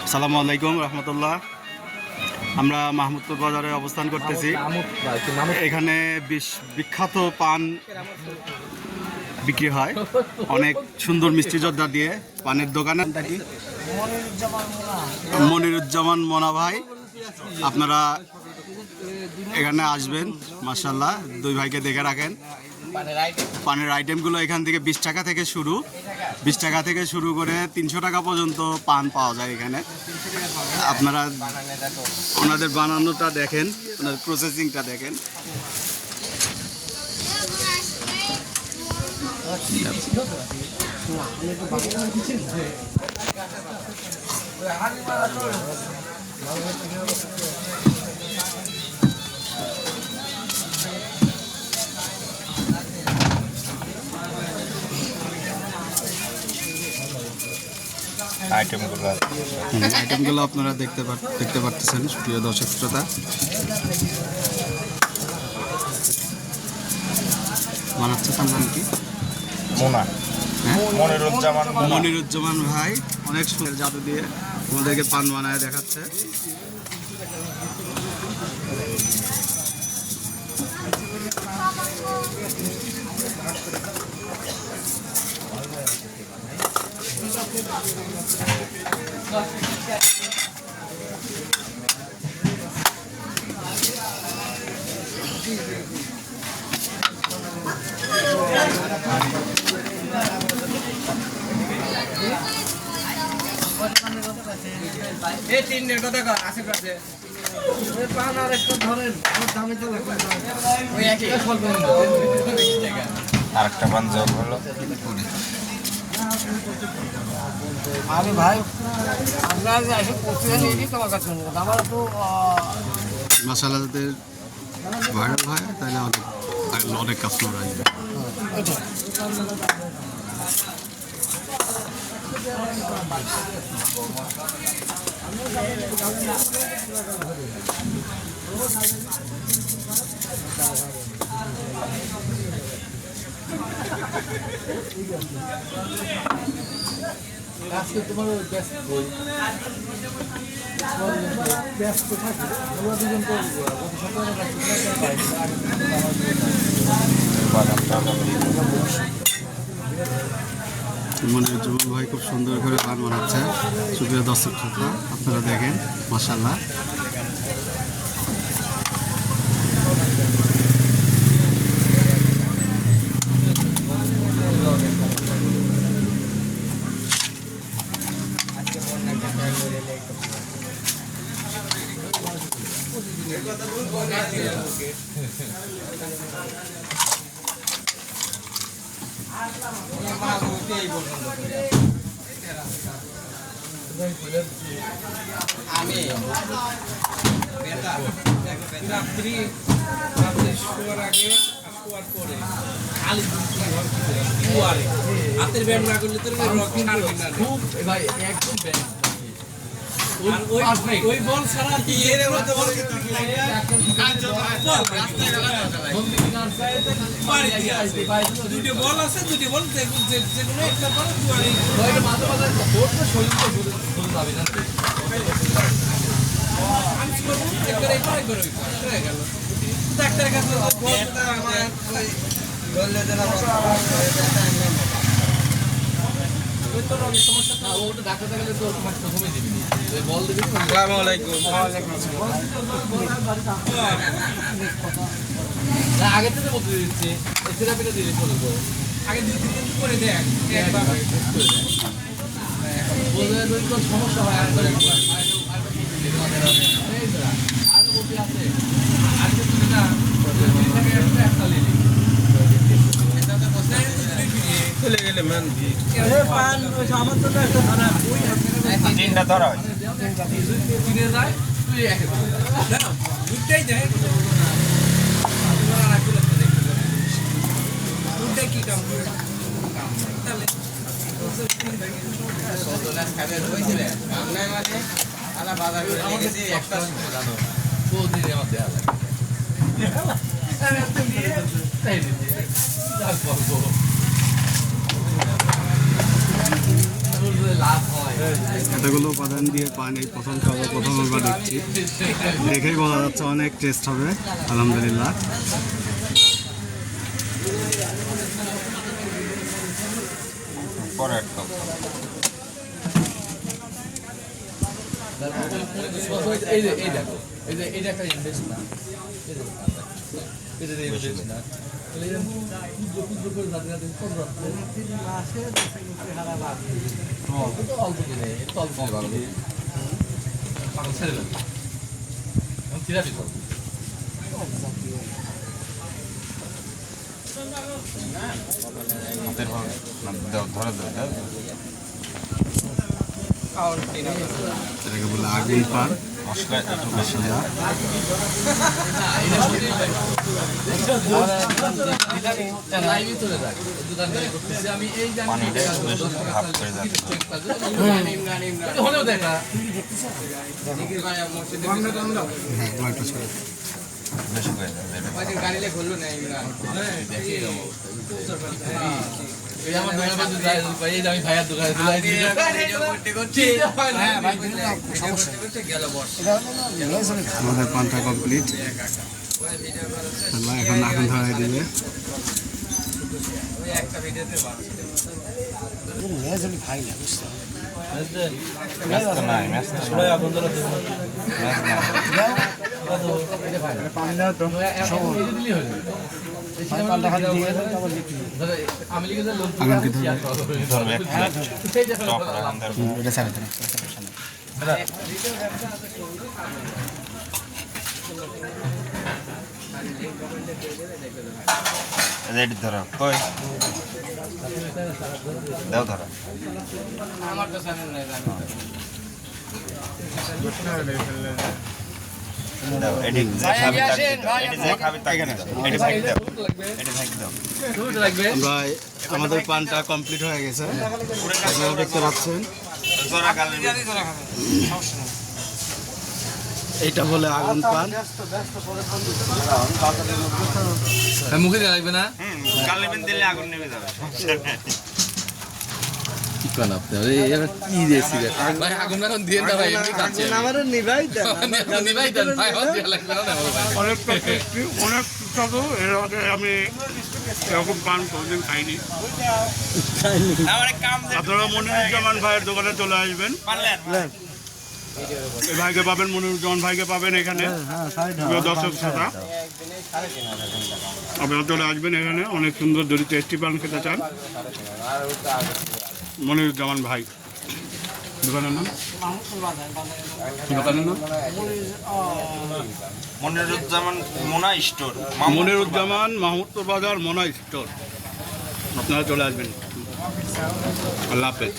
আসসালামু আলাইকুম রহমতুল্লাহ। আমরা মাহমুদপুর বাজারে অবস্থান করতেছি। এখানে বিখ্যাত পান বিক্রি হয়, অনেক সুন্দর মিষ্টি জর্দা দিয়ে পানের দোকানে। মনিরুজ্জামান মোনা ভাই, আপনারা এখানে আসবেন। মাশাআল্লাহ, দুই ভাইকে দেখে রাখেন। পানের আইটেমগুলো এখান থেকে 20 টাকা থেকে শুরু, 20 টাকা থেকে শুরু করে 300 টাকা পর্যন্ত পান পাওয়া যায় এখানে। আপনারা ওনাদের বানানোটা দেখেন, ওনাদের প্রসেসিংটা দেখেন। আইটেমগুলো আপনারা দেখতে পারতেছেন প্রিয় দর্শক শ্রোতা। বানাচ্ছে তার নাম কি? মোনা। মনিরুজ্জামান ভাই অনেক সুন্দর জাদু দিয়ে আমাদেরকে পান বানায় দেখাচ্ছে। আরেকটা পান জল হলো। আরে ভাই, আমরা এসে প্রতিদিন নিয়ে তোমার কাছে আমার তো মশালা যাতে ভাইরাল হয় তাহলে অনেক কাস্টমার আসবে। আজকে তোমার ব্যস্ত থাকে, আমরা দুজন তো মনিরুজ্জামান ভাই খুব সুন্দর করে পান বানাচ্ছে। সুপ্রিয় দর্শক শ্রোতা, আপনারা দেখেন মাশাআল্লাহ। আমি রাত্রি শোয়ার আগে শোয়ার পরে খালি হাতের ব্যায়াম না করলে তোর খুব ভাই একদম ব্যায়াম। ওই বল ছাড়া দুটি বল আছে, দুটি বল যেগুলো একটা বল মাঝে মাঝে ডাক্তারের কাছে আগে থেকে বলতে দিচ্ছে থেরাপিটা দিলে চলবো। আগে 2-3 দিন করে দেখ, সমস্যা হয় আর চলে গেলে মান তিনটা ধরা হয়। দুটাই যায় দুটাই কি কাম করে তাহলে বাজার করে গেছি একটা জানো প্রতিদিন আমার দেওয়া লাগে লাভ হয় এতগুলো উপাদান দিয়ে পান এই প্রথমবার দেখছি, দেখেই বোঝা যাচ্ছে অনেক টেস্ট হবে আলহামদুলিল্লাহ। পরে একটা এই যে এই দেখো এই যে এটা একটা ইনভেস্ট না এটা ইনভেস্ট না তাহলে এরকম ক্ষুদ্র করে যাতে যাতে কত রাখতে অল্প দিনে একটু অল্প ভালো পাগল ছেড়ে দেন এখন থিরাপি করো হাতের ভাবে ধরে দেয় এটাকে বলে আগুন পান। মশলা একটু বেশি দেয়। লাইভে চলে যায় দোকানদারি করতেছি আমি এই যে আমি পানিটা একটু বেশি ভাব করে যাচ্ছে হলেও দেখা হ্যাঁ, কয়েকটা ছেড়ে দিন। বেশি করে যায় এই আমার দোকানে বাজে যায় এই যে আমি ভাইয়ার দোকানে দিলাই দিই আমাদের পানটা কমপ্লিট, এখন আগুন ধরাই দিবে। ম্যাচ তো নাই, ম্যাচ তো নাই। ম্যাচ নাই। আমি লিখে লোক আগুন কি ধরবে? ধরবে এক প্লেট টপ রাখান ধরবে। এটা ছাড়ে দেন। রেডি ধরো কই দাও ধরো আমার তো জানেন না দাও এডি যে খাবি তাকে দাও এডি যে খাবি তাকে দাও এডি ভাই দাও এডি ভাই দাও লাগবে আমরা আমাদের পানটা কমপ্লিট হয়ে গেছে, আপনারা দেখতে পাচ্ছেন। জোড়া গালে এইটা বলে আগুন পান। মুখে দেওয়া লাগবে না গালে বিন দিলে আগুন নেমে যাবে কি করেন আপনি এবার কি দিয়েছি ভাই আগুন এখন দিয়ে না ভাই এমনি খাচ্ছে আমারও নিভাই দেন। নিবাই দেন ভাই আমার দেওয়া লাগবে না ভাই অনেক সুস্বাদু, এর আগে আমি এরকম পান কোনোদিন খাইনি। আমার কাম আপনারা মনিরুজ্জামান ভাইয়ের দোকানে চলে আসবেন, পারলেন এই ভাইকে পাবেন, মনিরুজ্জামান ভাইকে পাবেন এখানে। প্রিয় দর্শক শ্রোতা, আপনারা চলে আসবেন এখানে, অনেক সুন্দর যদি টেস্টি পান খেতে চান। মনিরুজ্জামান ভাই দোকানের নাম, দোকানের নাম মনিরুজ্জামান মোনা স্টোর মনিরুজ্জামান মাহমুদপুর বাজার মোনা স্টোর। আপনারা চলে আসবেন। আল্লাহ হাফেজ।